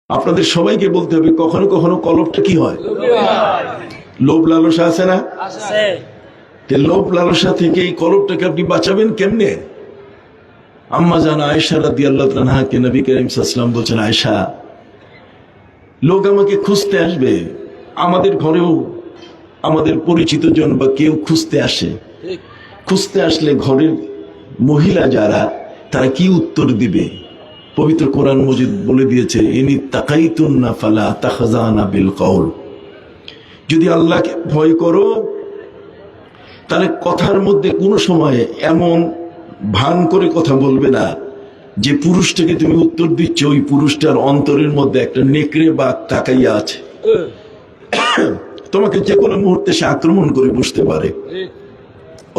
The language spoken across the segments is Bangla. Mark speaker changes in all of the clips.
Speaker 1: আপনাদের সবাইকে বলতে হবে, কখনো কখনো কলবটা কি হয়, লোভ লালসা আছে না? লোভ লালসা থেকে এই কলবটাকে আপনি বাঁচাবেন কেমনে? আম্মা জান আয়েশা রাদিয়াল্লাহু তাআলা আনহাকে নবী করিম সাল্লাল্লাহু আলাইহি ওয়াসাল্লাম বলেছেন, আয়েশা, লোক আমাকে খুঁজতে আসবে, আমাদের ঘরেও আমাদের পরিচিত জন বা কেউ খুঁজতে আসে, খুঁজতে আসলে ঘরের মহিলা যারা, তারা কি উত্তর দিবে? পবিত্র কোরআন মজিদ বলে দিয়েছে, ইনি তাকাইতুন্না ফালা তাখজানা বিল কওল, যদি আল্লাহকে ভয় করো তাহলে কথার মধ্যে কোনো সময় এমন ভান করে কথা বলবে না যে পুরুষটাকে তুমি উত্তর দিচ্ছ ওই পুরুষটার অন্তরের মধ্যে একটা নেকড়ে বাঘ তাকাইয়া আছে, তোমাকে যে কোনো মুহূর্তে সে আক্রমণ করে বসতে পারে।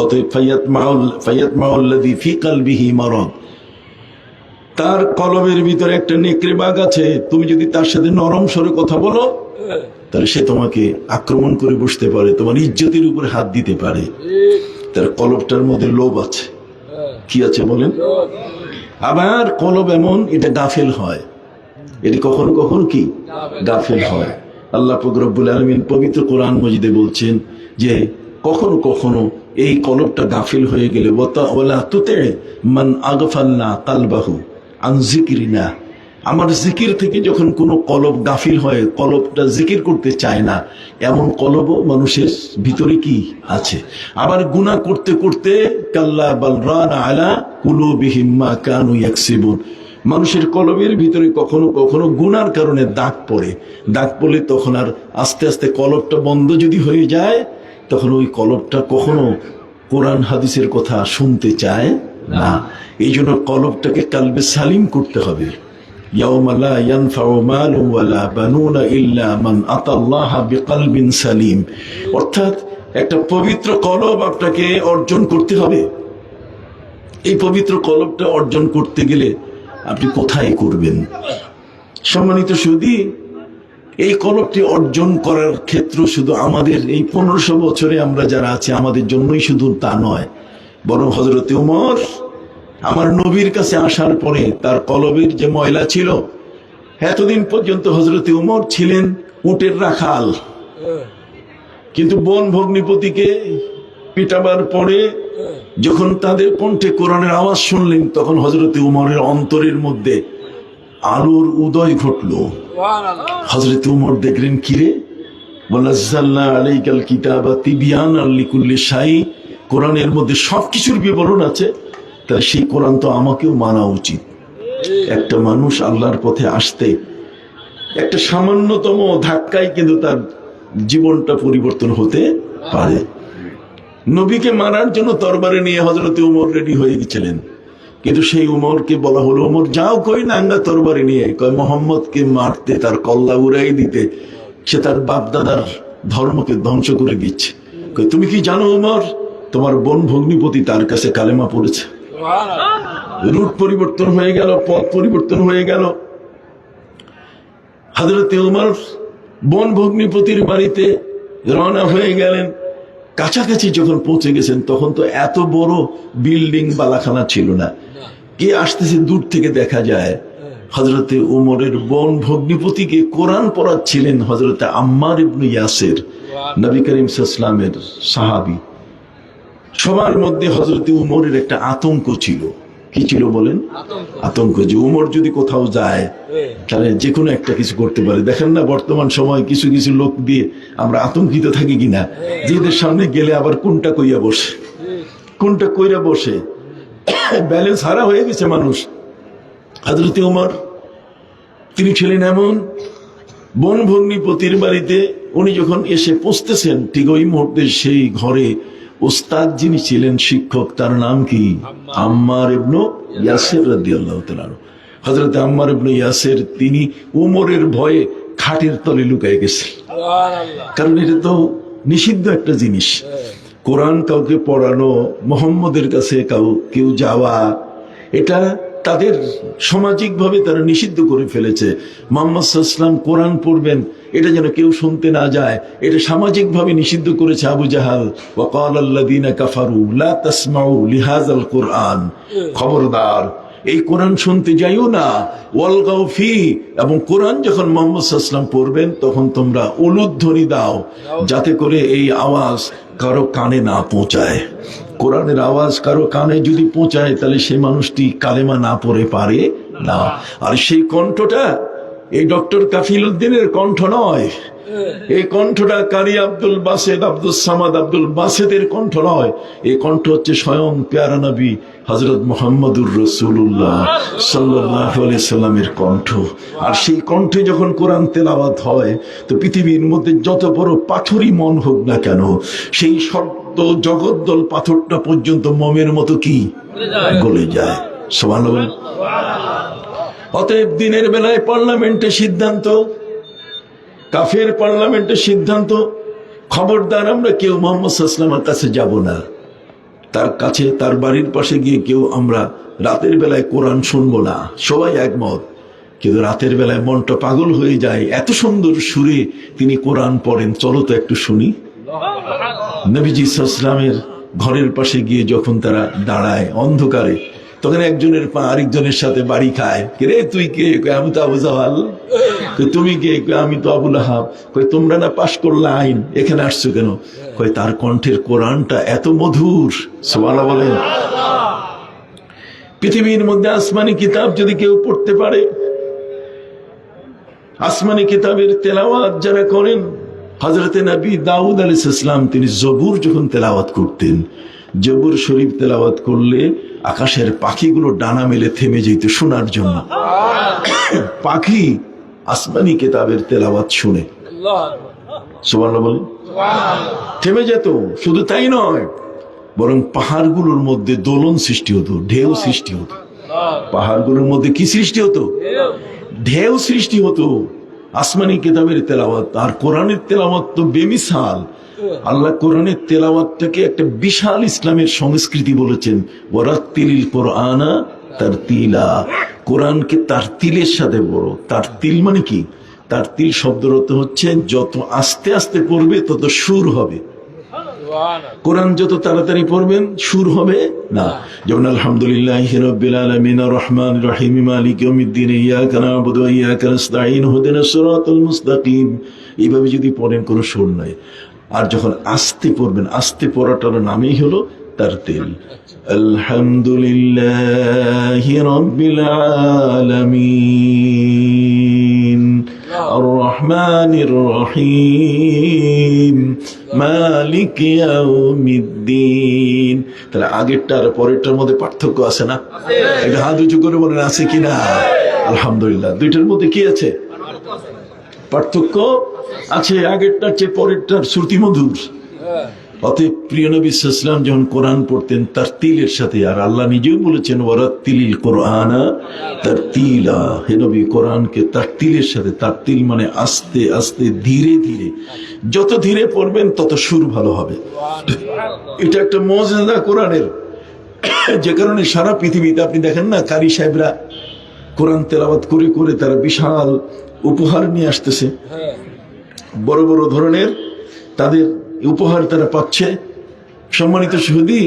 Speaker 1: অতএব ফায়াত মাউল্লাযী ফি কলবিহি মারাদ, তার কলবের ভিতরে একটা নেকড়ে বাঘ আছে, তুমি যদি তার সাথে নরম স্বরে কথা বলো তাহলে সে তোমাকে আক্রমণ করে বসতে পারে, তোমার ইজ্জতের উপরে হাত দিতে পারে। তার কলবটার মধ্যে লোভ আছে। কি আছে বলেন? আবার কলব এমন, এটা গাফেল হয়, এটি কখনো কখনো কি গাফেল হয়। আল্লাহ পাক রব্বুল আলামিন পবিত্র কোরআন মজিদে বলছেন যে কখনো কখনো এই কলবটা গাফিল হয়ে গেলে ওয়ালা তুতি মান আগফালনা কালবাহু আন যিকরিনা, আমার জিকির থেকে যখন কোনো কলব গাফিল হয়, কলবটা জিকির করতে চায় না, এমন কলবও মানুষের ভিতরে কি আছে। আবার গুনাহ করতে করতে কাল্লা বাল রানা আলা কুলুবিহিম মা কানু ইয়াকসিবুন, মানুষের কলবের ভিতরে কখনো কখনো গুনার কারণে দাগ পড়ে, দাগ পড়লে তখন আর আস্তে আস্তে কলবটা বন্ধ যদি হয়ে যায়, তখন ওই কলবটা কখনো কোরআন হাদিসের কথা শুনতে চায় না। এই জন্য কলবটাকে কালবে সালিম করতে হবে। ইয়াউমা লা ইয়ানফাউ মালু ওয়ালা বানুনা ইল্লা মান আতাল্লাহা বিকলবিন সালিম, অর্থাৎ একটা পবিত্র কলব আপনাকে অর্জন করতে হবে। এই পবিত্র কলবটা অর্জন করতে গেলে আপনি কোথায় করবেন? সম্মানিত সুধী, এই কলবটি অর্জন করার ক্ষেত্র শুধু আমাদের এই 1500 বছরে আমরা যারা আছি আমাদের জন্যই শুধু তা নয়, বরং হযরতে উমর আমার নবীর কাছে আসার পরে তার কলবের যে ময়লা ছিল, এতদিন পর্যন্ত হযরতে উমর ছিলেন উটের রাখাল, কিন্তু বোন ভগ্নিপতিকে পিটাবার পরে যখন তাদের কণ্ঠে কোরআনের আওয়াজ শুনলেন, তখন হযরতে উমরের অন্তরের মধ্যে আলোর উদয় ঘটলো। হযরতে উমর দেখলেন, কিরে, ওয়ানাজ্জালনা আলাইকাল কিতাবা তিবয়ানাল লিকুল্লি শাই, কোরআনের মধ্যে সবকিছুর বিবরণ আছে, তাই সেই কোরআন তো আমাকেও মানা উচিত। একটা মানুষ আল্লাহর পথে আসতে একটা সামান্যতম ধাক্কায় কিন্তু তার জীবনটা পরিবর্তন হতে পারে। নবীকে মারার জন্য তরবারি নিয়ে হযরতে উমর রেডি হয়ে গেছিলেন, কিন্তু সেই উমরকে বলা হলো, উমর যাও, কই নাঙ্গা তরবারি নিয়ে, কয় মোহাম্মদকে মারতে, তার কল্লা উড়াই দিতে, সে তার বাপ দাদার ধর্মকে ধ্বংস করে দিচ্ছে। কয় তুমি কি জানো উমর, তোমার বোন ভগ্নিপতি তার কাছে কালেমা পড়েছে। রুট পরিবর্তন হয়ে গেল, পথ পরিবর্তন হয়ে গেল। হযরতে উমর বোন ভগ্নিপতির বাড়িতে রওনা হয়ে গেলেন। কাছাকাছি যখন পৌঁছে গেছেন, তখন তো এত বড় বিল্ডিং বালাখানা ছিল না, কে আসতেছে দূর থেকে দেখা যায় হযরতে উমরের বোন ভগ্নিপতিকে কোরআন পড়াচ্ছিলেন হযরতে আম্মার ইবনে ইয়াসির, নবী করিম সাল্লাল্লাহু আলাইহি ওয়াসাল্লামের সাহাবী। সবার মধ্যে হযরতে উমরের একটা আতঙ্ক ছিল। কি ছিল বলেন? আতঙ্ক, যে উমর যদি কোথাও যায় তাহলে যে কোনো একটা কিছু করতে পারে। দেখেন না বর্তমান সময় কিছু কিছু লোক দিয়ে আমরা আতঙ্কিত থাকি কিনা, যে এদের সামনে গেলে আবার কোনটা কইরা বসে, কোনটা কইরা বসে, ব্যালেন্স হারা হয়ে গেছে মানুষ। হযরতে উমর তিনি ছিলেন এমন, বোন ভগ্নিপতির বাড়িতে উনি যখন এসে পৌঁছতেছেন, ঠিক ওই মুহূর্তে সেই ঘরে ওস্তাদ যিনি ছিলেন, শিক্ষক, তার নাম কি? আম্মার ইবনে ইয়াসির রাদিয়াল্লাহু তাআলা। হযরতে আম্মার ইবনে ইয়াসির তিনি উমরের ভয়ে খাটের তলে লুকায় গেছেন, কারণ এটা তো নিষিদ্ধ একটা জিনিস। কোরআন কাউকে পড়ানো, মুহাম্মদের কাছে কেউ যাওয়া, এটা তাদের সামাজিক ভাবে তারা নিষিদ্ধ করে ফেলেছে। মুহাম্মদ সাল্লাল্লাহু আলাইহি ওয়াসাল্লাম কোরআন পড়বেন, এটা যেন কেউ শুনতে না যায়, এটা সামাজিক ভাবে নিষিদ্ধ করেছে আবু জাহাল। ওয়া ক্বালাল্লাযীনা কাফারু লা তাসমাউ লিহাযাল কুরআন, খবরদার এই কোরআন শুনতে যাইও না, ওয়ালগাউ ফি, এবং কোরআন যখন মুহাম্মদ সাল্লাল্লাহু আলাইহি ওয়াসাল্লাম পড়বেন তখন তোমরা উলুধ্বনি দাও, যাতে করে এই আওয়াজ কারো কানে না পৌঁছায়। কোরআনের আওয়াজ কারো কানে যদি পৌঁছায় তাহলে সেই মানুষটি কালেমা না পড়ে পারে না। আর সেই কণ্ঠটা এই ডক্টর কাফিল উদ্দিনের কণ্ঠ নয়, এই কণ্ঠটা কারি আব্দুল বাসেদ, আব্দুল সামাদ আব্দুল বাসেদের কণ্ঠ নয়, এই কণ্ঠ হচ্ছে স্বয়ং প্যারা নবী হযরত মুহাম্মদুর রাসূলুল্লাহ সাল্লাল্লাহু আলাইহি সাল্লামের কণ্ঠ। আর সেই কণ্ঠে যখন কোরআন তেলাওয়াত হয় তো পৃথিবীর মধ্যে যত বড় পাথরই মন হোক না কেন, সেই শব্দ জগদ্দল পাথরটা পর্যন্ত মোমের মতো কি গলে যায়। সুবহানাল্লাহ। অতএব দিনের বেলায় পার্লামেন্টে সিদ্ধান্ত, কাফের পার্লামেন্টের সিদ্ধান্ত, খবরদার আমরা কেউ মুহাম্মদ সাল্লাল্লাহু আলাইহি ওয়াসাল্লামের কাছে যাব না, তার কাছে তার বাড়ির পাশে গিয়ে কেউ আমরা রাতের বেলায় কোরআন শুনবো না। সবাই একমত, কিন্তু রাতের বেলায় মনটা পাগল হয়ে যায়, এত সুন্দর সুরে তিনি কোরআন পড়েন, চলো তো একটু শুনি। নবীজি সাল্লাল্লাহু আলাইহি ওয়াসাল্লামের ঘরের পাশে গিয়ে যখন তারা দাঁড়ায় অন্ধকারে, তখন একজনের পা আরেকজনের সাথে বাড়ি খায়। রে তুই কে? আমি তো আবু জাহাল। তুমি কে? আমি তো আবু লাহাব। তোমরা না পাশ করলে আইন, এখানে আসছো কেন? তার কণ্ঠের কোরআনটা এত মধুর। সুবহানাল্লাহ বলেন। পৃথিবীর মধ্যে আসমানি কিতাব যদি কেউ পড়তে পারে, আসমানি কিতাবের তেলাওয়াত যারা করেন, হযরতে নবী দাউদ আলাইহিস সালাম তিনি জবুর যখন তেলাওয়াত করতেন, জবুর শরীফ তেলাওয়াত করলে আকাশের পাখিগুলো ডানা মেলে থেমে যেত শোনার জন্য। পাখি আসমানি কিতাবের তেলাওয়াত শুনে সুবহানাল্লাহ বলেন থেমে যেত। শুধু তাই নয়, বরং পাহাড়গুলোর মধ্যে দোলন সৃষ্টি হতো, ঢেউ সৃষ্টি হতো। পাহাড়গুলোর মধ্যে কি সৃষ্টি হতো? ঢেউ সৃষ্টি হতো। আসমানি কিতাবের তেলাওয়াত আর কোরআনের তেলাওয়াত তো বেমিসাল। আল্লাহ কোরআনের তেলাওয়াতটাকে একটা বিশাল ইসলামের সংস্কৃতি বলেছেন, ওয়ারাত্তিলিল কোরআনা তারতিলা। কোরআনকে তারতিলের সাথে বড়। তারতিল মানে কি? তারতিল শব্দের অর্থ হচ্ছে যত আস্তে আস্তে পড়বে তত সুর হবে। কোরআন যত তাড়াতাড়ি পড়বেন সুর হবে না। যেমন আলহামদুলিল্লাহি রাব্বিল আলামিন আর রহমানির রহিম মালিকি ইয়াউমিদ্দিন ইয়্যাকা না'বুদু ওয়া ইয়্যাকা নাস্তাঈন ইহদিনাস সিরাতাল মুস্তাকিম, এইভাবে যদি পড়েন কোনো সুর নাই। আর যখন আস্তে পড়বেন, আস্তে পড়াটার নামই হলো তারতিল। আলহামদুলিল্লাহি রাব্বিল আলামিন আর রহমানির রহিম মালিকি ইয়াউমিদ্দিন। তাহলে আগেরটা আর পরেরটার মধ্যে পার্থক্য আছে না? একটা হাত উঁচু করে বলেন আছে কিনা? আলহামদুলিল্লাহ। দুইটার মধ্যে কি আছে? পার্থক্য আছে। আগেরটার চেয়ে পরেরটার শ্রুতি মধুর। অতএব প্রিয় নবী সাল্লাল্লাহু আলাইহি ওয়াসাল্লাম যখন কোরআন পড়তেন তারতিলের সাথে, আর আল্লাহ নিজেও বলেছেন ওয়ারাত্তিলিল কোরআনা তারতিলা, হে নবী কোরআনকে তারতিলের সাথে। তারতিল মানে আস্তে আস্তে ধীরে ধীরে, যত ধীরে পড়বেন তত সুর ভালো হবে। এটা একটা মুজিজা কোরআনের, যে কারণে সারা পৃথিবীতে আপনি দেখেন না কারি সাহেবরা কোরআন তেলাওয়াত করে করে তারা বিশাল উপহার নিয়ে আসতেছে, বড় বড় ধরনের তাদের উপহার তারা পাচ্ছে। সম্মানিত সুধী,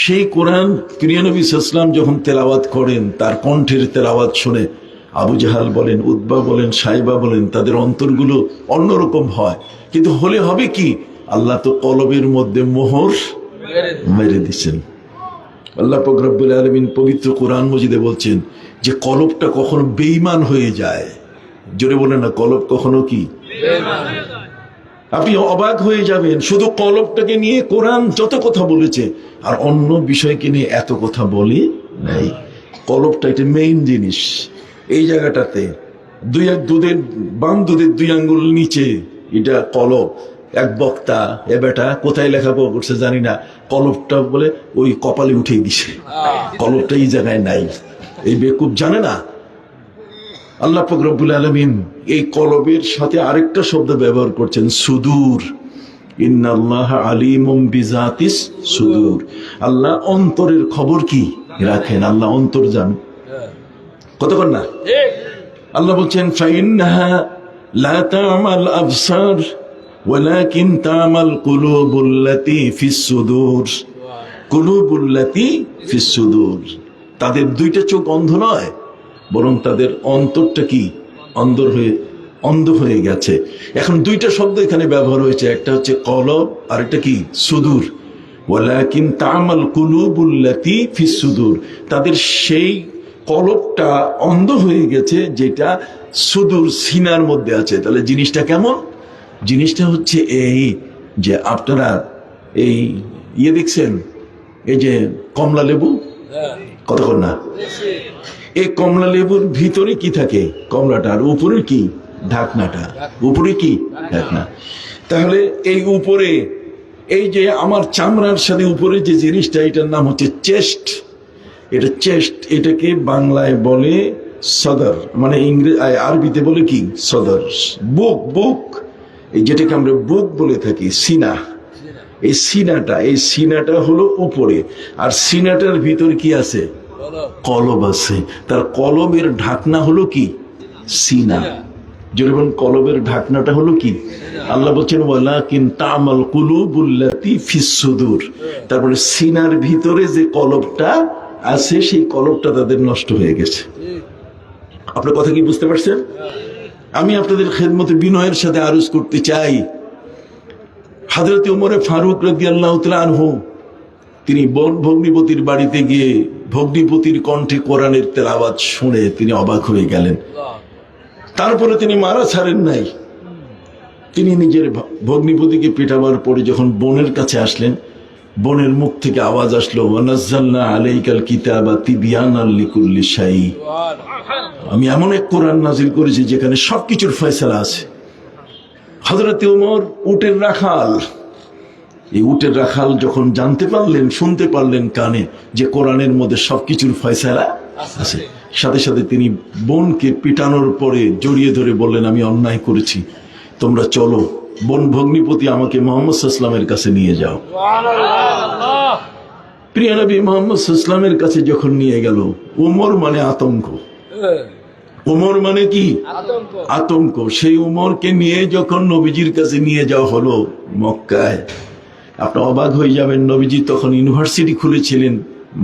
Speaker 1: সেই কোরআন প্রিয় নবী সাল্লাল্লাহু আলাইহি ওয়াসাল্লাম যখন তেলাওয়াত করেন, তার কণ্ঠের তেলাওয়াত শুনে আবু জাহাল বলেন, উতবা বলেন, সাইবা বলেন, তাদের অন্তরগুলো অন্যরকম হয়। কিন্তু হলে হবে কি? আল্লাহ তো কলবের মধ্যে মোহর মেরে দিচ্ছেন। আল্লাহ পাক রব্বুল আলামিন পবিত্র কোরআন মজিদে বলছেন যে কলবটা কখনো বেঈমান হয়ে যায়। জোরে বলেন না, কলব কখনো কি? আপনি অবাক হয়ে যাবেন, শুধু কলবটাকে নিয়ে কোরআন যত কথা বলেছে আর অন্য বিষয়কে নিয়ে এত কথা বলে নাই। কলবটা এটা মেইন জিনিস। এই জায়গাটাতে দুধের বাম দুধের 2 আঙ্গুল নিচে এটা কলব। এক বক্তা এ বেটা কোথায় লেখাপড়া করছে জানি না, কলবটা বলে ওই কপালে উঠেই দিছে, কলবটা এই জায়গায় নাই। এই বেকুব জানে না। আল্লাহ পাক রব্বুল আলামিন এই কলবের সাথে আরেকটা শব্দ ব্যবহার করছেন, সুদূর। ইন্নাল্লাহা আলিমুম বিজাতিস সুদূর। আল্লাহ অন্তরের খবর কি রাখেন, আল্লাহ অন্তর জানেন। কতক্ষণ না? আল্লাহ বলছেন ফাইন্নাহা লা তা'মাল আবসার ওয়ালাকিন তা'মাল কুলুবুল্লাতী ফিস সুদূর। কুলুবুল্লাতী ফিস সুদূর। তাদের দুইটা চোখ অন্ধ নয়, বরং তাদের অন্তরটা কি অন্ধ হয়ে গেছে। এখন দুইটা শব্দ এখানে ব্যবহার হয়েছে, একটা হচ্ছে কলব আর একটা কি সুদূর। ওয়ালাকিন তা'মাল কুলুবুল্লাতী ফিস সুদূর, তাদের সেই কলবটা অন্ধ হয়ে গেছে যেটা সুদূর সিনার মধ্যে আছে। তাহলে জিনিসটা কেমন? জিনিসটা হচ্ছে এই যে আপনারা এই দেখছেন, এই যে কমলা লেবু, কতক্ষণ না, এই কমলা লেবুর ভিতরে কি থাকে? কমলাটার উপরে কি ঢাকনাটা, উপরে কি ঢাকনা। তাহলে এই উপরে এই যে আমার চামড়ার সাথে উপরে যে জিনিসটা, এটার নাম হচ্ছে চেস্ট। এটা চেস্ট, এটাকে বাংলায় বলে সদর, মানে আরবিতে বলে কি সদর। বুক, এই যেটাকে আমরা বুক বলে থাকি, সিনা। এই সিনাটা হলো উপরে, আর সিনাটার ভিতরে কি আছে? কলব আছে। তার কলবের ঢাকনা হলো কি? সিনা। যেরকম কলবের ঢাকনাটা হলো কি? আল্লাহ বলছেন ওয়ালাকিন তা'মাল কুলুবুল্লাতী ফিস সুদূর। তারপরে সিনার ভিতরে যে কলবটা আছে, সেই কলবটা তাদের নষ্ট হয়ে গেছে। আপনার কথা কি বুঝতে পারছেন? আমি আপনাদের খেদমতে বিনয়ের সাথে আরজ করতে চাই, হযরত ওমর ফারুক রাদিয়াল্লাহু তাআলা আনহু, তিনি বোন ভগ্নিপতির বাড়িতে গিয়ে ভগ্নিপতির কণ্ঠে কোরআনের তেলাওয়াত শুনে তিনি অবাক হয়ে গেলেন। তারপরে তিনি মারা ছাড়েন নাই। তিনি নিজের ভগ্নিপতিকে পেটাবার পরে যখন বোনের কাছে আসলেন, বোনের মুখ থেকে আওয়াজ আসলো, ওয়ানাজ্জালনা আলাইকাল কিতাবা তিবয়ানাল লিকুল্লি শাই। আমি এমন এক কোরআন নাজিল করেছি যেখানে সবকিছুর ফয়সালা আছে। হযরত ওমর উটের রাখাল, এই উটের রাখাল যখন জানতে পারলেন, শুনতে পারলেন কানে যে কোরআনের মধ্যে সবকিছুর ফয়সালা আছে, সাথে সাথে তিনি বোনকে পিটানোর পরে জড়িয়ে ধরে বললেন, আমি অন্যায় করেছি, তোমরা চলো, বোন ভগ্নিপতি আমাকে মুহাম্মদ সাল্লাল্লাহু আলাইহি ওয়াসাল্লামের কাছে নিয়ে যাও। প্রিয় নবী মুহাম্মদ সাল্লাল্লাহু আলাইহি ওয়াসাল্লামের কাছে যখন নিয়ে গেল, ওমর মানে আতঙ্ক, ওমর মানে কি আতঙ্ক। সেই ওমরকে নিয়ে যখন নবীজির কাছে নিয়ে যাওয়া হলো মক্কায়, আপনি অবাক হয়ে যাবেন, নবীজি তখন ইউনিভার্সিটি খুলেছিলেন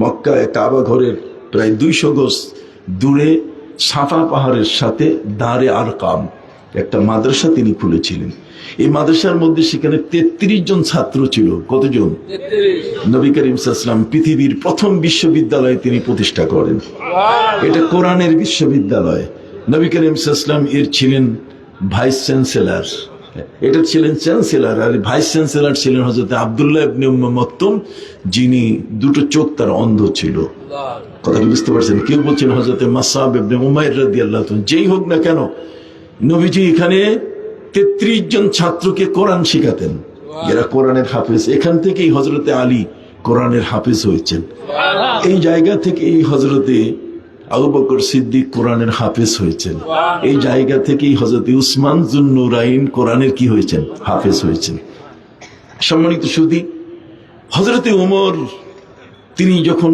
Speaker 1: মক্কায়, কাবা ঘরের প্রায় 200 গজ দূরে সাফা পাহাড়ের সাথে দারে আরকাম একটা মাদ্রাসা তিনি খুলেছিলেন। এই মাদ্রাসার মধ্যে সেখানে 33 জন ছাত্র ছিল। কতজন? 33। নবী করিম সাল্লাল্লাহু আলাইহি ওয়াসাল্লাম পৃথিবীর প্রথম বিশ্ববিদ্যালয় তিনি প্রতিষ্ঠা করেন। এটা কোরআনের বিশ্ববিদ্যালয়। নবী করিম সাল্লাল্লাহু আলাইহি ওয়াসাল্লাম এর ছিলেন ভাইস চ্যান্সেলর, এটা ছিলেন চ্যান্সেলর, আর ভাইস চ্যান্সেলর ছিলেন হযরত আব্দুল্লাহ ইবনে মাকতুম, যিনি দুটো চোখ তার অন্ধ ছিল। কথাটা বুঝতে পারছেন? কেউ বলছেন হযরত মাসআব ইবনে উমাইর রাদিয়াল্লাহু তাআলা। যেই হোক না কেন, নবীজি এখানে 33 জন ছাত্রকে কোরআন শিখাতেন, এরা কোরআনের হাফেজ। এখান থেকেই হযরতে আলী কোরআনের হাফেজ হয়েছেন। এই জায়গা থেকে এই হযরতে আবু বকর সিদ্দিক কোরআনের হাফেজ হয়েছেন। এই জায়গা থেকেই হযরতে উসমান যুন্নুরাইন কোরআনের কি হয়েছেন? হাফেজ হয়েছেন। সম্মানিত সুধী, হযরতে ওমর তিনি যখন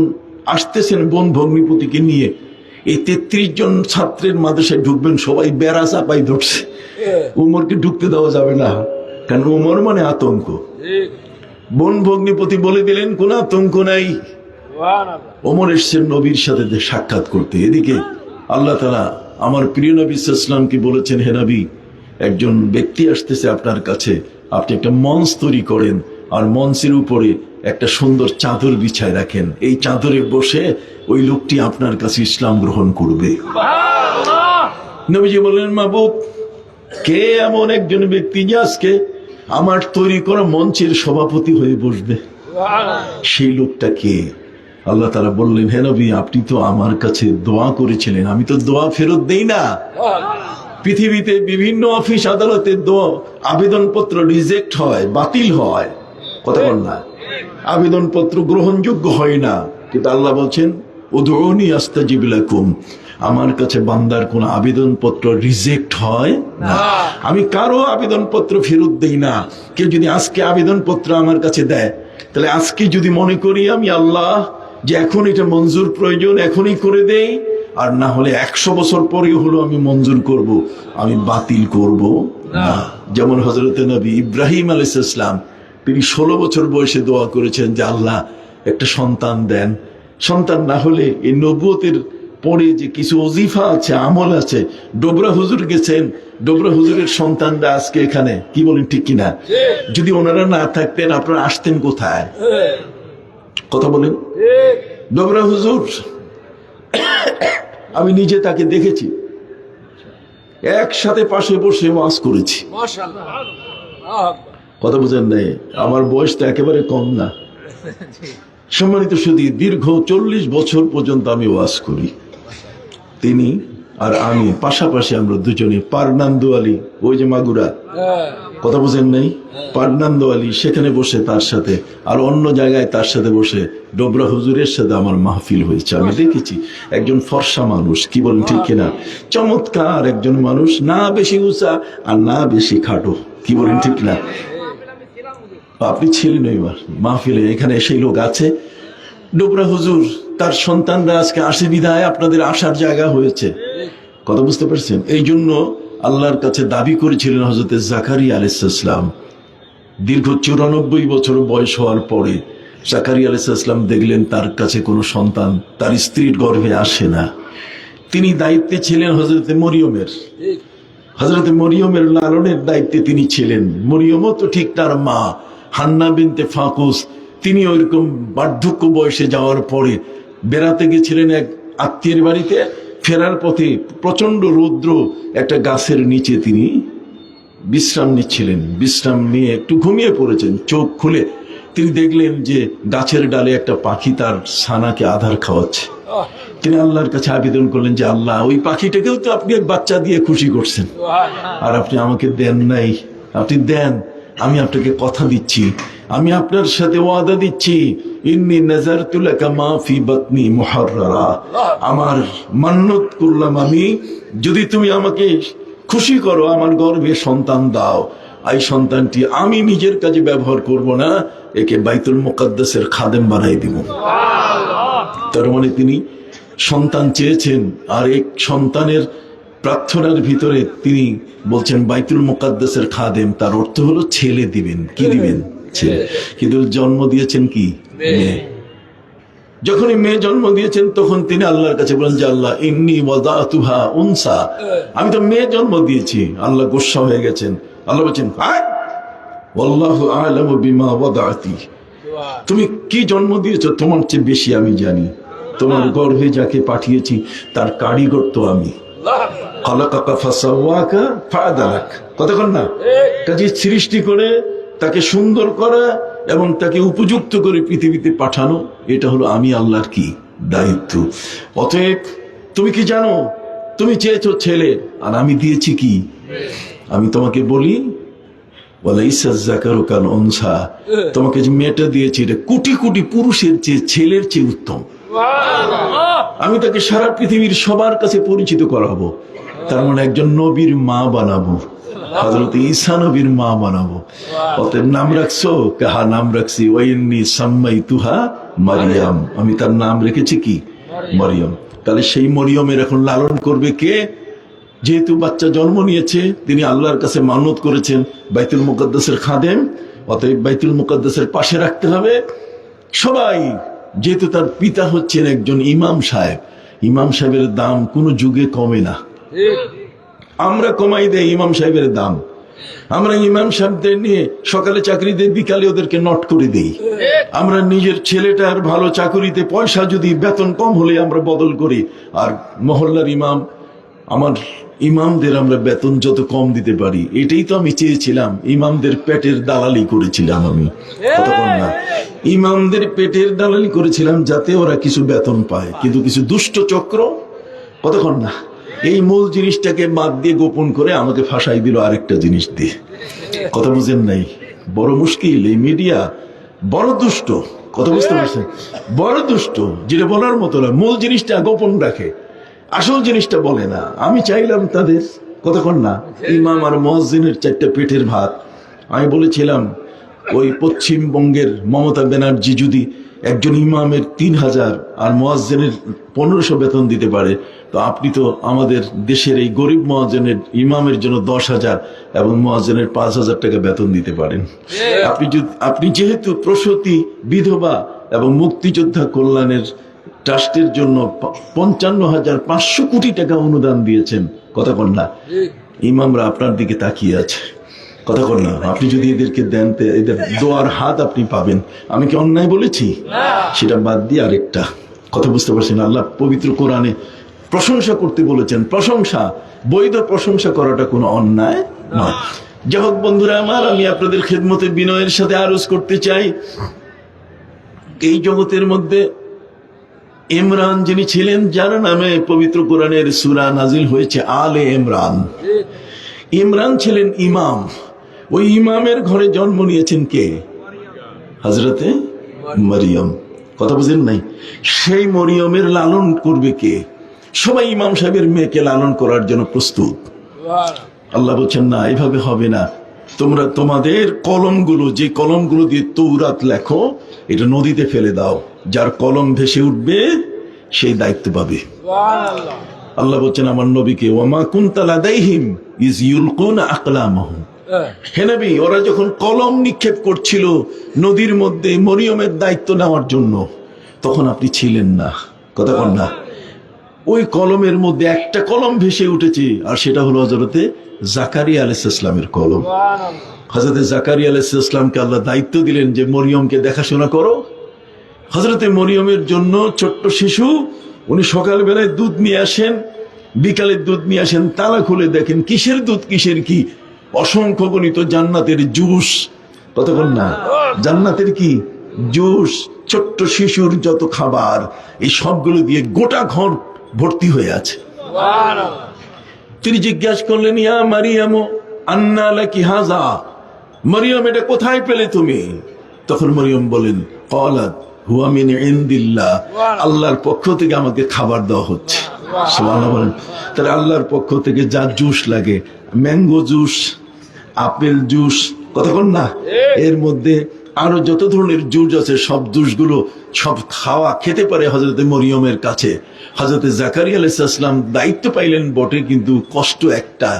Speaker 1: আসতেছেন বোন ভগ্নিপতিকে নিয়ে, এই 33 জন ছাত্রের মাদ্রাসায় ঢুকবেন, সবাই বেড়া চাপাই ধরছে, ওমরকে ঢুকতে দেওয়া যাবে না, কারণ ওমর মানে আতঙ্ক। বোন ভগ্নিপতি বলে দিলেন, কোন আতঙ্ক নাই, ওমর এসছেন নবীর সাথে সাক্ষাৎ করতে। এদিকে আল্লাহ তাআলা আমার প্রিয় নবী সাল্লাল্লাহু আলাইহি ওয়াসাল্লামকে বলেছেন, হে নবী, একজন ব্যক্তি আসতেছে আপনার কাছে, আপনি একটা মঞ্চ তৈরি করেন, আর মঞ্চের উপরে একটা সুন্দর চাদর বিছায় রাখেন, এই চাদরে বসে ওই লোকটি আপনার কাছে ইসলাম গ্রহণ করবে। নবীজি বললেন, মাবুদ, কে এমন একজন ব্যক্তি যে আজকে আমার তৈরি করা মঞ্চের সভাপতি হয়ে বসবে? সেই লোকটা কে? আল্লাহ তাআলা বললেন, হে নবী, আপনি তো আমার কাছে দোয়া করেছিলেন, আমি তো দোয়া ফেরত দেই না। পৃথিবীতে বিভিন্ন অফিস আদালতে দোয়া আবেদনপত্র রিজেক্ট হয়, বাতিল হয়, কথা বল না, আবেদনপত্র গ্রহণযোগ্য হয় না, কিন্তু আল্লাহ বলছেন, উদউনি আস্তাজিব লাকুম, আমার কাছে বান্দার কোন আবেদনপত্র রিজেক্ট হয় না। আমি কারো আবেদনপত্র ফেরত দেই না। কেউ যদি আজকে আবেদনপত্র আমার কাছে দেয়, তাহলে আজকে যদি মনে করি আমি আল্লাহ যে এখন এটা মঞ্জুর প্রয়োজন, এখনই করে দেই, আর না হলে 100 বছর পরেও হলো আমি মঞ্জুর করব, আমি বাতিল করব না। যেমন হযরত নবী ইব্রাহিম আলাইহিস সালাম, তিনি 16 বছর বয়সে দোয়া করেছেন যে আল্লাহ একটা সন্তান দেন, সন্তান না হলে এই নবুয়তের পরে যে কিছু ওজিফা আছে, আমল আছে। ডোবরা হুজুর গেছেন, ডোবরা হুজুরের সন্তানরা আজকে এখানে, কি বলেন ঠিক কিনা? যদি ওনারা না থাকতেন আপনারা আসতেন কোথায়? কথা বলেন। ডোবরা হুজুর আমি নিজে তাকে দেখেছি, একসাথে পাশে বসে ওয়াজ করেছি। কথা বুঝেন নাই? আমার বয়স তো একেবারে কম না। সম্মানিত সুধী, দীর্ঘ 40 বছর পর্যন্ত আমি ওয়াজ করি। তিনি আর আমি পাশাপাশি, আমরা দুজনে। পারনান্দু আলী, ওই যে মাগুরা, কথা বুঝেন নাই? পারনান্দু আলী সেখানে বসে তার সাথে, আর অন্য জায়গায় তার সাথে বসে ডোবরা হুজুরের সাথে আমার মাহফিল হয়েছে। আমি দেখেছি একজন ফর্সা মানুষ, কি বলেন ঠিক কিনা? চমৎকার একজন মানুষ, না বেশি উঁচা আর না বেশি খাটো, কি বলেন ঠিক না? আপনি ছিলেন ওইবার মাহফিলে, এখানে সেই লোক আছে। ডোবরা হুজুর তার সন্তানরা আজকে আসে বিধায় আপনাদের আসার জায়গা হয়েছে। কথা বুঝতে পারছেন? এই জন্য আল্লাহর কাছে দাবি করেছিলেন হযরত জাকারিয়া আলাইহিস সালাম। দীর্ঘ 94 বছর বয়স হওয়ার পরে জাকারিয়া আলাইহিস সালাম দেখলেন তার কাছে কোনো সন্তান তার স্ত্রীর গর্ভে আসে না। তিনি দায়িত্বে ছিলেন হযরত মরিয়মের। হযরত মরিয়মের লালনের দায়িত্বে তিনি ছিলেন। মরিয়মও তো ঠিক তার মা হান্না বিনতে ফাকুস, তিনি ওইরকম বার্ধক্য বয়সে যাওয়ার পরে বেড়াতে গেছিলেন এক আত্মীয়ের বাড়িতে। ফেরার পথে প্রচন্ড রৌদ্র, একটা গাছের নিচে তিনি বিশ্রাম নিচ্ছিলেন। বিশ্রাম নিয়ে একটু ঘুমিয়ে পড়েছেন। চোখ খুলে তিনি দেখলেন যে গাছের ডালে একটা পাখি তার ছানাকে আধার খাওয়াচ্ছে। তিনি আল্লাহর কাছে আবেদন করলেন যে আল্লাহ, ওই পাখিটাকেও তো আপনি এক বাচ্চা দিয়ে খুশি করছেন, আর আপনি আমাকে দেন নাই। আপনি দেন, আমি আপনাকে কথা দিচ্ছি, আমি আপনার সাথে ওয়াদা দিচ্ছি, ইন্নী নাযারতু লাকা মা ফি বাতনি মুহাররারা, আমার মান্নত করলাম আমি, যদি তুমি আমাকে খুশি করো, আমার গর্ভে সন্তান দাও, এই সন্তানটি আমি নিজের কাজে ব্যবহার করব না, একে বাইতুল মুকাদ্দাসের খাদেম বানাই দিব। তার মানে তিনি সন্তান চেয়েছেন, আর এক সন্তানের প্রার্থনার ভিতরে তিনি বলছেন বাইতুল মুকাদ্দাসের খাদেম। তার অর্থ হলো ছেলে দিবেন। কি দিবেন? ছেলে। কিন্তু জন্ম দিয়েছেন কি? মেয়ে। যখনই মেয়ে জন্ম দিয়েছেন তখন তিনি আল্লাহর কাছে বলেন যে আল্লাহ, ইন্নী ওয়াদাতুহা উনসা, আমি তো মেয়ে জন্ম দিয়েছি। আল্লাহ গোসা হয়ে গেছেন। আল্লাহ বলছেন ওয়াল্লাহু আ'লামু বিমা ওয়াদাতি, তুমি কি জন্ম দিয়েছো তোমার চেয়ে বেশি আমি জানি। তোমার গর্ভে যাকে পাঠিয়েছি তার কারিগর তো আমি। খালাকাকা ফাসাওয়াকা ফাআদালাক, কতক্ষণ না? কাজে সৃষ্টি করে তাকে সুন্দর করা এবং তাকে উপযুক্ত করে পৃথিবীতে পাঠানো, এটা হলো আমি আল্লাহর কি দায়িত্ব। অতএব তুমি কি জানো, তুমি চেয়েছো ছেলে, আর আমি দিয়েছি কি? আমি তোমাকে বলি ওয়ালাইসা যাকারু কাল উনসা, তোমাকে যে মেয়েটা দিয়েছি এটা কোটি কোটি পুরুষের চেয়ে, ছেলের চেয়ে উত্তম। আমি তাকে সারা পৃথিবীর সবার কাছে পরিচিত করাবো। তার মানে একজন নবীর মা বানাবো, হযরত ঈসা নবীর মা বানাবো। অতএব নাম রাখছো? কাহা নাম রাখছি ওয়াইন্নী সাম্মাইতুহা মারিয়াম, আমি তার নাম রেখেছি কি? মরিয়ম। তাহলে সেই মরিয়মের এখন লালন করবে কে? যেহেতু বাচ্চা জন্ম নিয়েছে, তিনি আল্লাহর কাছে মানত করেছেন বাইতুল মুকাদ্দাসের খাদেম, অতএব বাইতুল মুকাদ্দাসের পাশে রাখতে হবে সবাই। যেহেতু তার পিতা হচ্ছেন একজন ইমাম সাহেব, ইমাম সাহেবের দাম কোনো যুগে কমে না। আমরা কমাই দেই ইমাম সাহেবের দাম। আমরা ইমাম সাহেবদের নিয়ে সকালে চাকরি দেই, বিকালে ওদেরকে নট করে দেই। আমরা নিজের ছেলেটার ভালো চাকরিতে পয়সা যদি বেতন কম হলে আমরা বদল করি, আর মহল্লার ইমাম, আমার ইমামদের আমরা বেতন যত কম দিতে পারি। এটাই তো আমি চেয়েছিলাম। ইমামদের পেটের দালালি করেছিলাম আমি, কতক্ষণ না? ইমামদের পেটের দালালি করেছিলাম যাতে ওরা কিছু বেতন পায়। কিন্তু কিছু দুষ্ট চক্র, কতক্ষণ না, এই মূল জিনিসটাকে বাদ দিয়ে গোপন করে আমাকে ফাঁসাই দিল আরেকটা জিনিস দিয়ে। কথা বুঝেন নাই? বড় মুশকিল। এই মিডিয়া বড় দুষ্ট, কথা বুঝতে পারছেন? বড় দুষ্ট, যেটা বলার মতো না। মূল জিনিসটা গোপন রাখে, আসল জিনিসটা বলে না। আমি চাইলাম তাদের, কতক্ষণ না, ইমাম আর মুয়াজ্জিনের 4টা পেটের ভাত। আমি বলেছিলাম ওই পশ্চিমবঙ্গের মমতা ব্যানার্জি যদি একজন ইমামের 3000 আর মুয়াজ্জিনের 1500 বেতন দিতে পারে, তো আপনি তো আমাদের দেশের এই গরিব মুয়াজ্জিনের ইমামের জন্য 10,000 এবং মুয়াজ্জিনের 5,000 টাকা বেতন দিতে পারেন। আপনি যেহেতু প্রসূতি, বিধবা এবং মুক্তিযোদ্ধা কল্যাণের ট্রাস্টের জন্য 55,500 কোটি টাকা অনুদান দিয়েছেন। কথা কন না, ইমামরা আপনার দিকে তাকিয়ে আছে। কথা কন না, আপনি যদি এদেরকে দেন এদের দোয়ার হাত আপনি পাবেন। আমি কি অন্যায় বলেছি? সেটা বাদ দিয়ে আরেকটা কথা বুঝতে পারছেন। আল্লাহ পবিত্র কোরআনে প্রশংসা করতে বলেছেন। প্রশংসা, বৈধ প্রশংসা করাটা কোনো অন্যায় নয়। যাই হোক বন্ধুরা আমার, আমি আপনাদের খেদমতে বিনয়ের সাথে আরজ করতে চাই, এই জগতের মধ্যে ইমরান যিনি ছিলেন, যার নামে পবিত্র কোরআনের সূরা নাজিল হয়েছে আলে ইমরান। ইমরান ছিলেন ইমাম। ওই ইমামের ঘরে জন্ম নিয়েছেন কে? হযরতে মরিয়ম। কথা বুঝেন নাই? সেই মরিয়মের লালন করবে কে? সবাই ইমাম সাহেবের মেয়েকে লালন করার জন্য প্রস্তুত। আল্লাহ বলছেন না, এভাবে হবে না। তোমরা তোমাদের কলমগুলো, যে কলমগুলো দিয়ে তৌরাত লেখো, এটা নদীতে ফেলে দাও। যার কলম ভেসে উঠবে সেই দায়িত্ব পাবে। আল্লাহ বলছেন আমার নবীকে, ওয়ামা কুনতা লাদাইহিম ইজ ইউলকুনা আকলামাহুম। হে নবী, ওরা যখন কলম নিক্ষেপ করছিল নদীর মধ্যে মরিয়মের দায়িত্ব নেওয়ার জন্য, তখন আপনি ছিলেন না। কথা বল না। ওই কলমের মধ্যে একটা কলম ভেসে উঠেছে, আর সেটা হলো হযরতে জাকারিয়া আলাইহিস সালামের কলম। হযরতে জাকারিয়া আলাইহিস সালামকে আল্লাহ দায়িত্ব দিলেন যে মরিয়মকে দেখাশোনা করো। হযরতে মরিয়মের জন্য ছোট্ট শিশু, উনি সকালবেলায় দুধ নিয়ে আসেন, বিকালে দুধ নিয়ে আসেন, তালা খুলে দেখেন কিসের দুধ কিসের কি, অসংখ্য গণিত জান্নাতের জুস। কতক্ষণ না, জান্নাতের কি জুস, ছোট্ট শিশুর যত খাবার, এই সবগুলো দিয়ে গোটা ঘর ভর্তি হয়ে আছে। তিনি জিজ্ঞাসা করলেন, ইয়া মারিয়াম আন্না লাকি হাযা, মরিয়ম এটা কোথায় পেলে তুমি? তখন মরিয়ম বলেন, ক্বালাত হুয়া মিন ইনদিল্লাহ, আল্লাহর পক্ষ থেকে আমাকে খাবার দেওয়া হচ্ছে। সুবহানাল্লাহ বলেন। তাহলে আল্লাহর পক্ষ থেকে যা জুস লাগে, ম্যাঙ্গো জুস, আপেল জুস, কতক্ষণ না, এর মধ্যে আরো যত ধরনের জুস আছে, সব জুসগুলো সব খেতে পারে হযরতে মরিয়মের কাছে। হযরতে জাকারিয়া আলাইহিস সালাম দায়িত্ব পাইলেন বটে, কিন্তু কষ্ট একটা,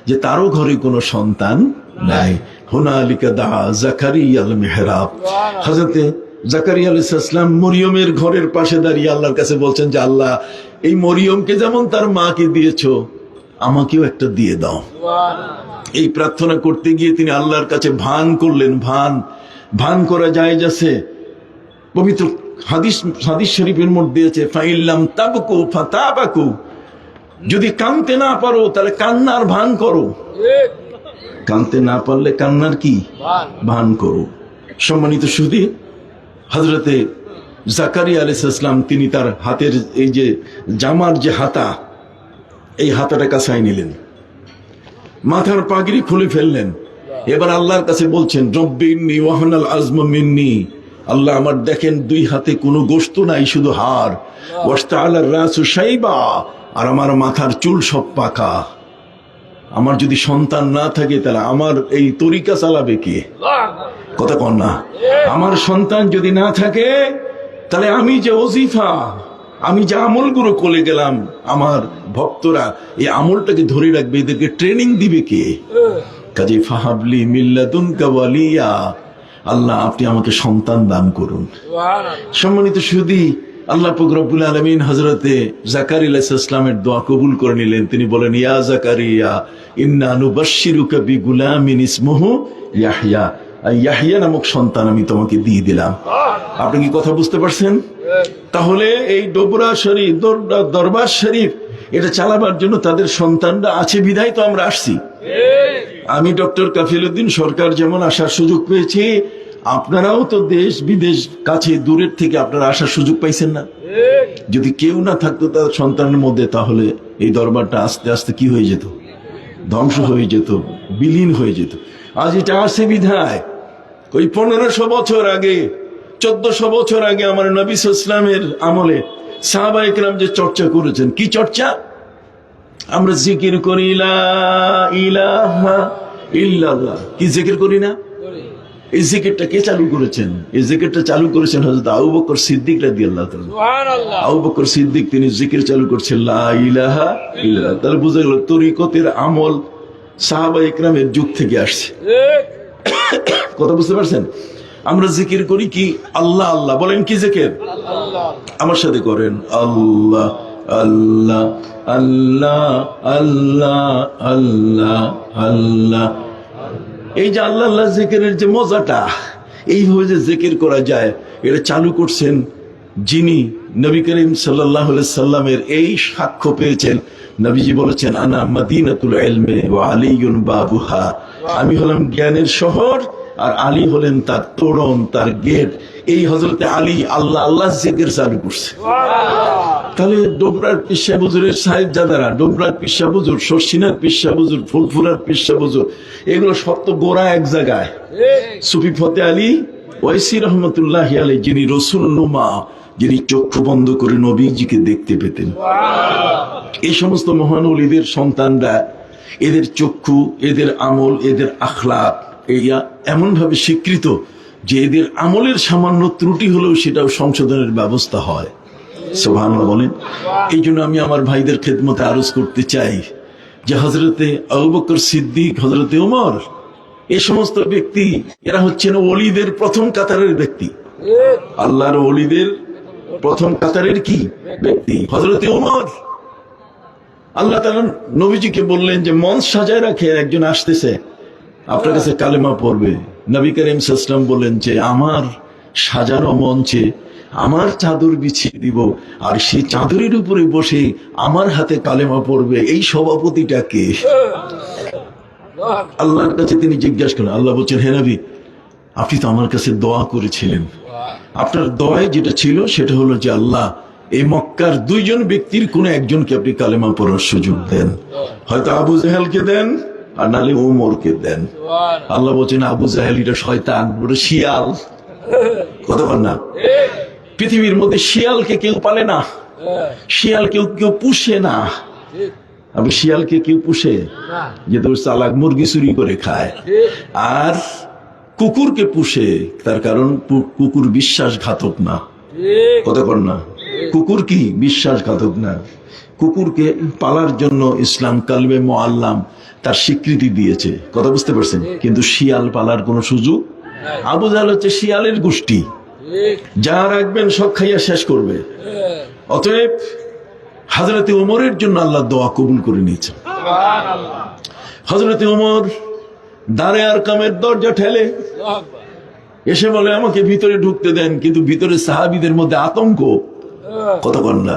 Speaker 1: যে তারও ঘরে কোনো সন্তান নাই। হুনালিকা দা জাকারিয়াল মিহরাব। হযরতে জাকারিয়া আলাইহিস সালাম মরিয়মের ঘরের পাশে দাঁড়িয়ে আল্লাহর কাছে বলছেন যে আল্লাহ, এই মরিয়মকে যেমন তার মাকে দিয়েছো, আমাকেও একটা দিয়ে দাও। এই প্রার্থনা করতে গিয়ে তিনি আল্লাহর কাছে ভান করলেন। ভান করা জায়েজ আছে। পবিত্র হাদিস শরীফের মধ্যে আছে, ফাইল্লাম তাবকু ফাতাবাকু, যদি কানতে না পারো তাহলে কান্নার ভান করো। কানতে না পারলে কান্নার কি ভান করো। সম্মানিত সুধী, হযরতে জাকারিয়া আলাইহিস সালাম তিনি তার হাতের এই যে জামার যে হাতা, এই হাতাটা কাছায় নিলেন, মাথার পাগড়ি খুলে ফেললেন। এবার আল্লাহর কাছে বলছেন, রব্বি ইন্নী ওয়াহানাল আযমু মিন্নি, আল্লাহ আমার দেখেন দুই হাতে কোনো গোশত নাই, শুধু হাড়, ওয়াশতাআলার রাসু শাইবা, আর আমার মাথার চুল সব পাকা। আমার যদি সন্তান না থাকে তাহলে আমার এই তরিকা চালাবে কে? কথা কন না। আমার সন্তান যদি না থাকে তাহলে আমি যে ওজিফা, আমি যে আমলগুলো করে গেলাম, আমার ভক্তরা এই আমলটাকে ধরে রাখবে, এদেরকে ট্রেনিং দিবে কে? কাজী ফাহাবলি মিল্লাদুনকা ওয়ালিয়া, আল্লাহ আপনি আমাকে সন্তান দান করুন। সম্মানিত সুধী, আল্লাহ পাক রব্বুল আলামিন হযরতে জাকারিয়া আলাইহিস সালামের দোয়া কবুল করে নিলেন। তিনি বলেন, ইয়া জাকারিয়া ইন্না নুবাশশিরুকা বিগুলামিন ইসমুহু ইয়াহইয়া, ইয়াহইয়া নামক সন্তান আমি তোমাকে দিয়ে দিলাম। আপনি কি কথা বুঝতে পারছেন? তাহলে এই ডোবরা শরীফ, দরবার শরীফ, এটা চালাবার জন্য তাদের সন্তানরা আছে বিধায় তো আমরা আসছি। আমি ডক্টর কাফিল উদ্দিন সরকার যেমন আসার সুযোগ পেয়েছি, আপনারাও তো দেশ বিদেশ কাছে দূরের থেকে আপনারা আসার সুযোগ পাইছেন না? যদি কেউ না থাকতো তার সন্তানের মধ্যে, তাহলে এই দরবারটা আস্তে আস্তে কি হয়ে যেত? ধ্বংস হয়ে যেত, বিলীন হয়ে যেত। আজ এটা আসে বিধায় ওই 1500 বছর আগে, 1400 বছর আগে আমার নবী সাল্লাল্লাহু আলাইহি ওয়াসাল্লামের আমলে সাহাবায়ে কেরাম যে চর্চা করেছেন, কি চর্চা? আমরা জিকির করি লা ইলাহা ইল্লাল্লাহ, কি জিকির করি না? এই জিকিরটা কে চালু করেছেন? এই জিকিরটা চালু করেছেন হযরত আবু বকর সিদ্দিক রাদিয়াল্লাহু তাআলা। সুবহানাল্লাহ। আবু বকর সিদ্দিক তিনি জিকির চালু করছেন লা ইলাহা ইল্লাল্লাহ। তাহলে বুঝা গেল তরিকতের আমল সাহাবায়ে কেরামের যুগ থেকে আসছে। কথা বুঝতে পারছেন? আমরা জিকির করি কি আল্লাহ আল্লাহ, বলেন কি জিকির? আমার সাথে করেন আল্লাহ আল্লাহ আল্লাহ আল্লাহ আল্লাহ আল্লাহ। এই যে আল্লাহ আল্লাহ জিকিরের যে মজাটা, এইভাবে যে জিকির করা যায়, এটা চালু করছেন যিনি নবী করিম সাল্লাল্লাহু আলাইহি সাল্লামের এই সাক্ষ্য পেয়েছেন। নবীজি বলেছেন আনা মাদিনাতুল ইলমি ওয়া আলিয়ুন বাবুহা, আমি হলাম জ্ঞানের শহর আর আলী হলেন তার তোরণ, তার গেট। এই হযরতে আলী আল্লাহ আল্লাহ জিকির চালু করছে। তাহলে ডোবরার পিসা হুজুরের সাহেবজাদারা, ডোবরার পিসা হুজুর, শর্ষিনার পিসা হুজুর, ফুলফুলার পিসা হুজুর, এগুলো সত্য গোড়া এক জায়গায়। সুফি ফতে আলী ওয়াইসি রহমতুল্লাহি আলাইহি, যিনি রসুল নুমা, যিনি চক্ষু বন্ধ করে নবীজিকে দেখতে পেতেন। এই সমস্ত মহান ওলিদের সন্তানরা, এদের চক্ষু, এদের আমল, এদের আখলাক এমন ভাবে স্বীকৃত যে এদের আমলের সামান্য ত্রুটি হলেও সেটাও সংশোধনের ব্যবস্থা হয়। সুবহানাল্লাহ বলেন। এই জন্য আমি আমার ভাইদের খেদমতে আরজ করতে চাই যে হযরতে আবু বকর সিদ্দিক, হযরতে ওমর, এই সমস্ত ব্যক্তি এরা হচ্ছেন ওলিদের প্রথম কাতারের ব্যক্তি, আল্লাহর ওলিদের প্রথম কাতারের কি ব্যক্তি। হযরতে ওমর, আল্লাহ তাআলা নবীজিকে বললেন যে মঞ্চ সাজায় রাখেন, একজন আসতেছে আপনার কাছে কালেমা পড়বে। নবী করিম সাল্লাল্লাহু আলাইহি ওয়াসাল্লাম বললেন যে আমার সাজানো মঞ্চে আমার চাদর বিছিয়ে দিব, আর সেই চাদরের উপরে বসে আমার হাতে কালেমা পড়বে। এই সভাপতিটা কে? আল্লাহর কাছে তিনি জিজ্ঞাসা করেন। আল্লাহ বলছেন, হে নবী, আপনি তো আমার কাছে দোয়া করেছিলেন, আপনার দোয়ায় যেটা ছিল সেটা হলো যে আল্লাহ এই মক্কার দুইজন ব্যক্তির কোন একজনকে আপনি কালেমা পড়ার সুযোগ দেন, হয়তো আবু জাহেলকে দেন আর নালে ওমরকে দেন। আল্লাহ বলছেন আবু জাহেল এটা শয়তান, ওটা শিয়াল। কথা বল না, পৃথিবীর মধ্যে শিয়ালকে কেউ পালে না, শিয়াল কেউ পুষে না। আপনি শিয়ালকে কেউ পুষে? যে তোর চালাক মুরগি চুরি করে খায়। আর কুকুরকে পুষে, তার কারণ কুকুর বিশ্বাসঘাতক না। কথা বল না, কুকুর কি বিশ্বাসঘাতক না। কুকুরকে পালার জন্য ইসলাম কালবে মুআল্লাম তার স্বীকৃতি দিয়েছে। কথা বুঝতে পারছেন? কিন্তু শিয়াল পালার কোনো সুযোগ। আবু জাহেল হচ্ছে শিয়ালের গোষ্ঠী, যা রাখবেন সব খাইয়া শেষ করবে। অতএব হযরতে ওমরের জন্য আল্লাহ দোয়া কবুল করে নিয়েছেন। হযরতে ওমর দারে আরকামের দরজা ঠেলে এসে বলে আমাকে ভিতরে ঢুকতে দেন, কিন্তু ভিতরে সাহাবীদের মধ্যে আতঙ্ক। কথা বল না,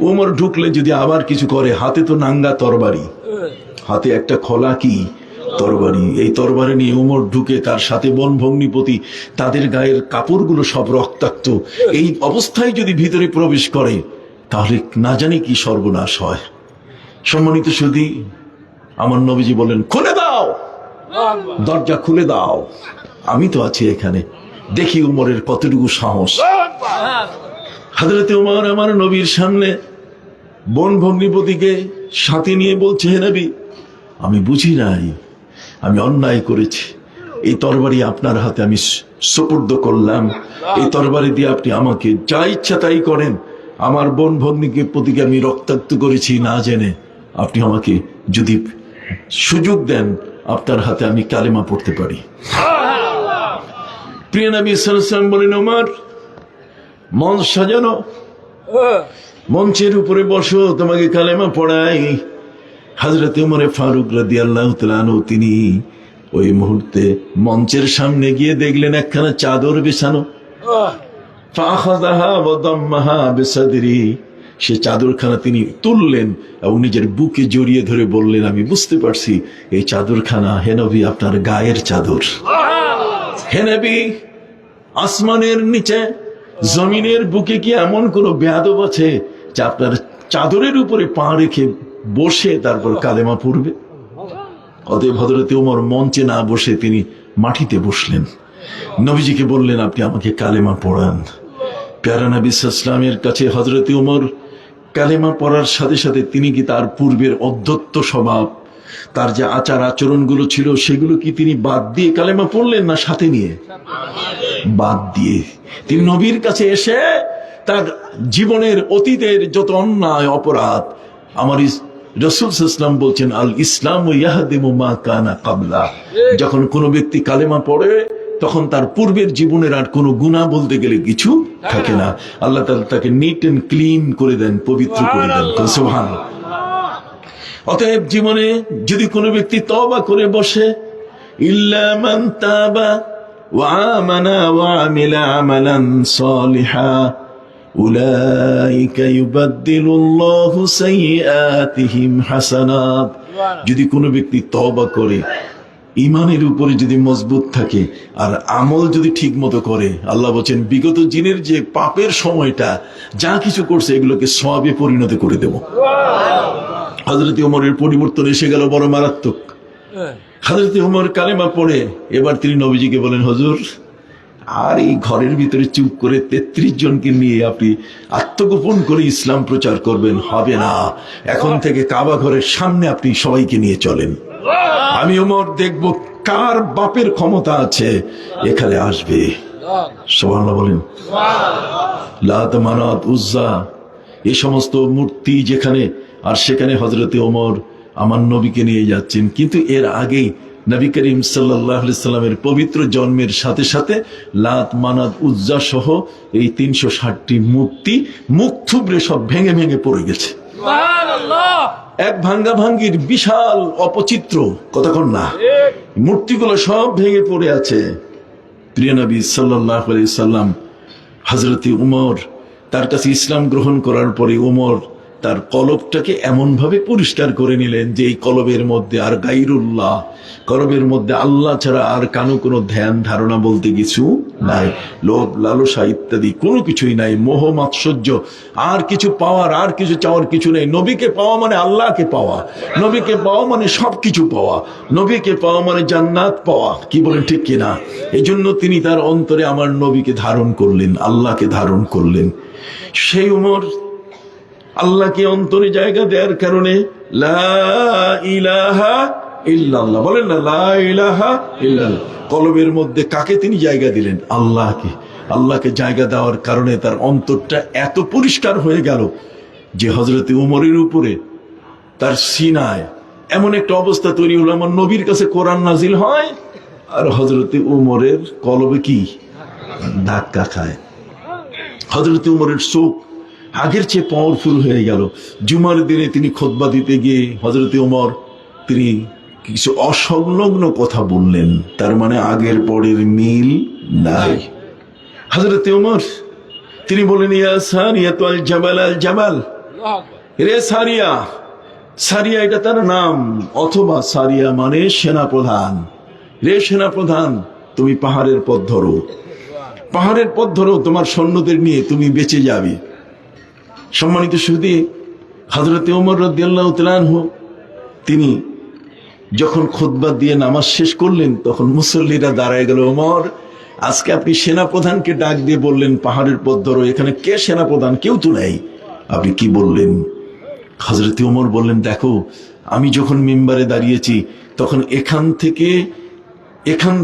Speaker 1: ওমর ঢুকলে যদি আবার কিছু করে, হাতে তো নাঙ্গা তরবারি, হাতে একটা খোলা কি তরবারি। এই তরবারি নিয়ে ওমর ঢুকে, তার সাথে বন ভগ্নিপতি, তাদের গায়ের কাপড়গুলো সব রক্তাক্ত। এই অবস্থায় যদি ভিতরে প্রবেশ করে তাহলে না জানি কি সর্বনাশ হয়। সম্মানিত সুধী, আমার নবীজি বলেন খুলে দাও, দরজা খুলে দাও, আমি তো আছি এখানে, দেখি উমরের কতটুকু সাহস। হযরতে ওমর আমার নবীর সামনে বন ভগ্নিপতিকে সাথে নিয়ে বলছে, হে নবী, আমি বুঝি নাই, আমি অন্যায় করেছি, এই তরবারি আপনার হাতে আমি সুপুর্দ করলাম, এই তরবারি দিয়ে আপনি আমাকে যা ইচ্ছা তাই করেন। আমার বোন ভগ্নিকে প্রতিকে আমি রক্তাক্ত করেছি না জেনে, আপনি আমাকে যদি সুযোগ দেন আপনার হাতে আমি কালেমা পড়তে পারি। প্রিয় নবী সাল্লাল্লাহু আলাইহি ওয়াসাল্লাম বলেন, ওমর মঞ্চ সাজানো, মঞ্চের উপরে বসো, তোমাকে কালেমা পড়াই। হযরত ওমর ফারুক রাদিয়াল্লাহু তাআলা আনহু তিনি ওই মুহূর্তে মঞ্চের সামনে গিয়ে দেখলেন একখানা চাদর বিছানো। ফাআখাযাহা ওয়া দাম্মাহা বিসাদরি, সে চাদরখানা তিনি তুললেন এবং নিজের বুকে জড়িয়ে ধরে বললেন, আমি বুঝতে পারছি এই চাদরখানা হে নবী আপনার গায়ের চাদর। হে নবী, আসমানের নিচে জমিনের বুকে কি এমন কোন বেয়াদব আছে যে আপনার চাদরের উপরে পা রেখে বসে তারপর কালেমা পড়বে? অতএব হযরত ওমর মঞ্চে না বসে তিনি মাটিতে বসলেন। নবীজিকে বললেন, আপনি আমাকে কালেমা পড়ান। প্যারা নবী সাল্লাল্লাহু আলাইহি ওয়াসাল্লামের কাছে হযরত ওমর কালেমা পড়ার সাথে সাথে তিনি কি তার পূর্বের অধ্যত্ত স্বভাব, তার যে আচার আচরণগুলো ছিল সেগুলো কি তিনি বাদ দিয়ে কালেমা পড়লেন, না সাথে নিয়ে? বাদ দিয়ে। তিনি নবীর কাছে এসে তার জীবনের অতীতের যত অন্যায় অপরাধ, আমার রাসূল সাল্লাল্লাহু আলাইহি ওয়াসাল্লাম বলছেন, আল ইসলামু ইয়াহদিমু মা কানা ক্বাবলা, যখন কোনো ব্যক্তি কালেমা পড়ে তখন তার পূর্বের জীবনের আর কোনো গুনাহ বলতে গেলে কিছু থাকে না। আল্লাহ তাআলা তাকে নিট এন্ড ক্লিন করে দেন, পবিত্র করে দেন। সুবহানাল্লাহ। অতএব জীবনে যদি কোনো ব্যক্তি তওবা করে বসে, ইল্লা মান তাবা ওয়া আমানা ওয়া আমিলা আমালান সালিহা উলাইকা ইউবাদদিলুল্লাহু সাইয়্যাতিহিম হাসানাত। যদি কোনো ব্যক্তি তওবা করে, ইমানের উপরে যদি মজবুত থাকে আর আমল যদি ঠিক মতো করে, আল্লাহ বলেন বিগত জিনের যে পাপের সময়টা যা কিছু করছে এগুলোকে সওয়াবে পরিণত করে দেব। হযরত ওমরের পরিবর্তন এসে গেল বড় মারাত্মক। হযরত ওমর কালেমা পড়ে এবার তিনি নবীজিকে বলেন, হুজুর আর এই ঘরের ভিতরে চুপ করে 33 জনকে নিয়ে আপনি আত্মগোপন করে ইসলাম প্রচার করবেন, হবে না। এখন থেকে কাবা ঘরের সামনে আপনি সবাইকে নিয়ে চলেন, আমি ওমর দেখব কার বাপের ক্ষমতা আছে এখানে আসবে। সুবহানাল্লাহ বলেন। লাত, মানাত, উজ্জা এই সমস্ত মূর্তি যেখানে, আর সেখানে হযরতে ওমর আমার নবীকে নিয়ে যাচ্ছেন। কিন্তু এর আগেই নবী করিম সাল্লাল্লাহু আলাইহি সাল্লামের পবিত্র জন্মের সাথে সাথে লাত, মানাত, উজ্জা সহ এই 360টি মূর্তি মুখ থুবড়ে সব ভেঙে ভেঙে পড়ে গেছে। এক ভাঙ্গা ভাঙ্গির বিশাল অপচিত্র, কতক্ষণ না মূর্তিগুলো সব ভেঙে পড়ে আছে। প্রিয় নবী সাল্লাল্লাহু আলাইহি সাল্লাম হযরতে উমর তার কাছে ইসলাম গ্রহণ করার পরে উমর তার কলবটাকে এমন ভাবে পরিষ্কার করে নিলেন যে এই কলবের মধ্যে আর গায়রুল্লাহ, কলবের মধ্যে আল্লাহ ছাড়া আর কোনো ধ্যান ধারণা বলতে কিছু নাই, লোভ লালসা ইত্যাদি কোনো কিছুই নাই, মোহ মাৎসর্য আর কিছু পাওয়ার আর কিছু চাওয়ার কিছু নেই। নবীকে পাওয়া মানে আল্লাহকে পাওয়া, নবীকে পাওয়া মানে সবকিছু পাওয়া, নবীকে পাওয়া মানে জান্নাত পাওয়া। কি বলেন ঠিক কিনা? এই জন্য তিনি তার অন্তরে আমার নবীকে ধারণ করলেন, আল্লাহকে ধারণ করলেন। সেই উমর আল্লাহকে অন্তরে জায়গা দেওয়ার কারণে লা ইলাহা ইল্লাল্লাহ বলেন না, লা ইলাহা ইল্লাল্লাহ, কলবের মধ্যে কাকে তিনি জায়গা দিলেন? আল্লাহকে। আল্লাহকে জায়গা দেওয়ার কারণে তার অন্তরটা এত পরিষ্কার হয়ে গেল যে হযরতে উমরের উপরে তার সিনায় এমন একটা অবস্থা তৈরি হলো, আমার নবীর কাছে কোরআন নাজিল হয় আর হযরতে উমরের কলবে কি ধাক্কা খায়। হযরতে উমরের চোখ আগের চেয়ে পাওয়ারফুল হয়ে গেল। জুমার দিনে তিনি খুতবা দিতে গিয়ে হযরতে ওমর তিনি কিছু অসংলগ্ন কথা বললেন, তার মানে আগের পরের মিল নাই। হযরতে ওমর তিনি বলেন, ইয়া সারিয়াতু আল জাবাল আল জাবাল, রে সারিয়া। সারিয়া এটা তার নাম, অথবা সারিয়া মানে সেনাপ্রধান। রে সেনাপ্রধান, তুমি পাহাড়ের পথ ধরো, পাহাড়ের পথ ধরো, তোমার সৈন্যদের নিয়ে তুমি বেঁচে যাবে। সম্মানিত সুধী, হযরতে ওমর রাদিয়াল্লাহু তাআলা আনহু তিনি যখন খুতবা দিয়ে নামাজ শেষ করলেন তখন মুসল্লিরা দাঁড়ায় গেল। ওমর, আজকে আপনি সেনাপ্রধানকে ডাক দিয়ে বললেন পাহাড়ের পথ ধরো, এখানে কে সেনাপ্রধান? কেউ তো নেই, আপনি কি বললেন? হযরতে ওমর বললেন, দেখো আমি যখন মিম্বারে দাঁড়িয়েছি তখন এখান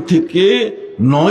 Speaker 1: থেকে 9